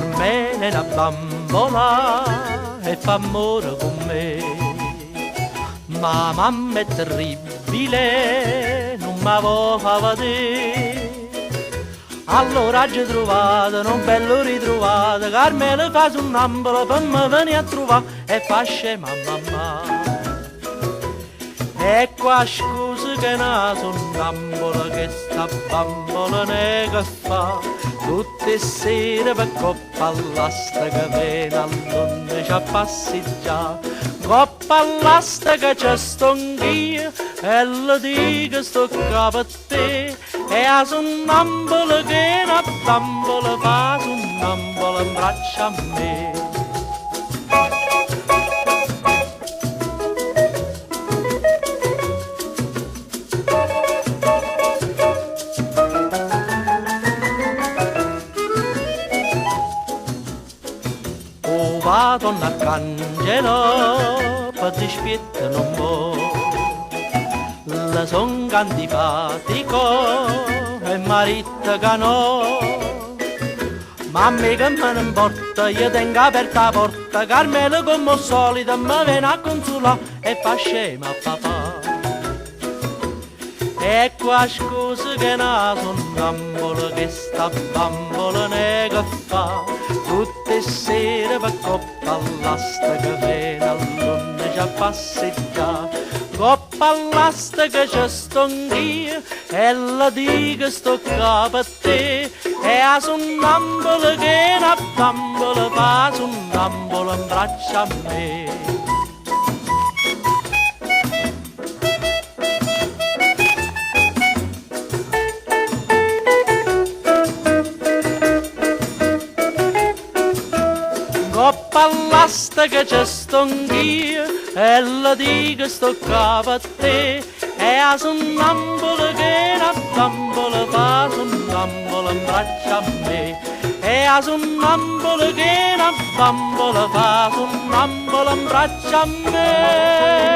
Carmela è una bambola e fa amore con me. Ma mamma è terribile, non mi vuole far vedere. Allora ci trovate, non bello ritrovate, Carmela fa su un ambolo per me venire a trovare e fa scema mamma. E qua scusa che na sonnambola che sta bambola ne che fa tutte sere per coppa all'asta che viene a Londra ci a passeggiare. Coppa all'asta che c'è sto anch'io e le dico sto capo a te. E a sonnambola che una bambola fa sonnambola in braccio a me. Va donna Arcangelo per dispietto non può, le son antipatico e marito che no, ma a me che me ne importa, io tengo aperta la porta, Carmela come al solito mi viene a consolare e fa scema papà. E qua scusa che na sonnambola che sta bambola ne che fa tutte sere per coppa all'asta che viene a Londra ci a passeggiare. Coppa all'asta che c'è sto anch'io e la dico sto capo a te. E a sonnambola che una bambola fa sonnambola in braccio a me. Coppa all'asta che c'è sto anch'io e la dico sto capo a te. E a sonnambola che una bambola fa sonnambola in braccio a me. E a sonnambola che una bambola fa sonnambola in braccio a me.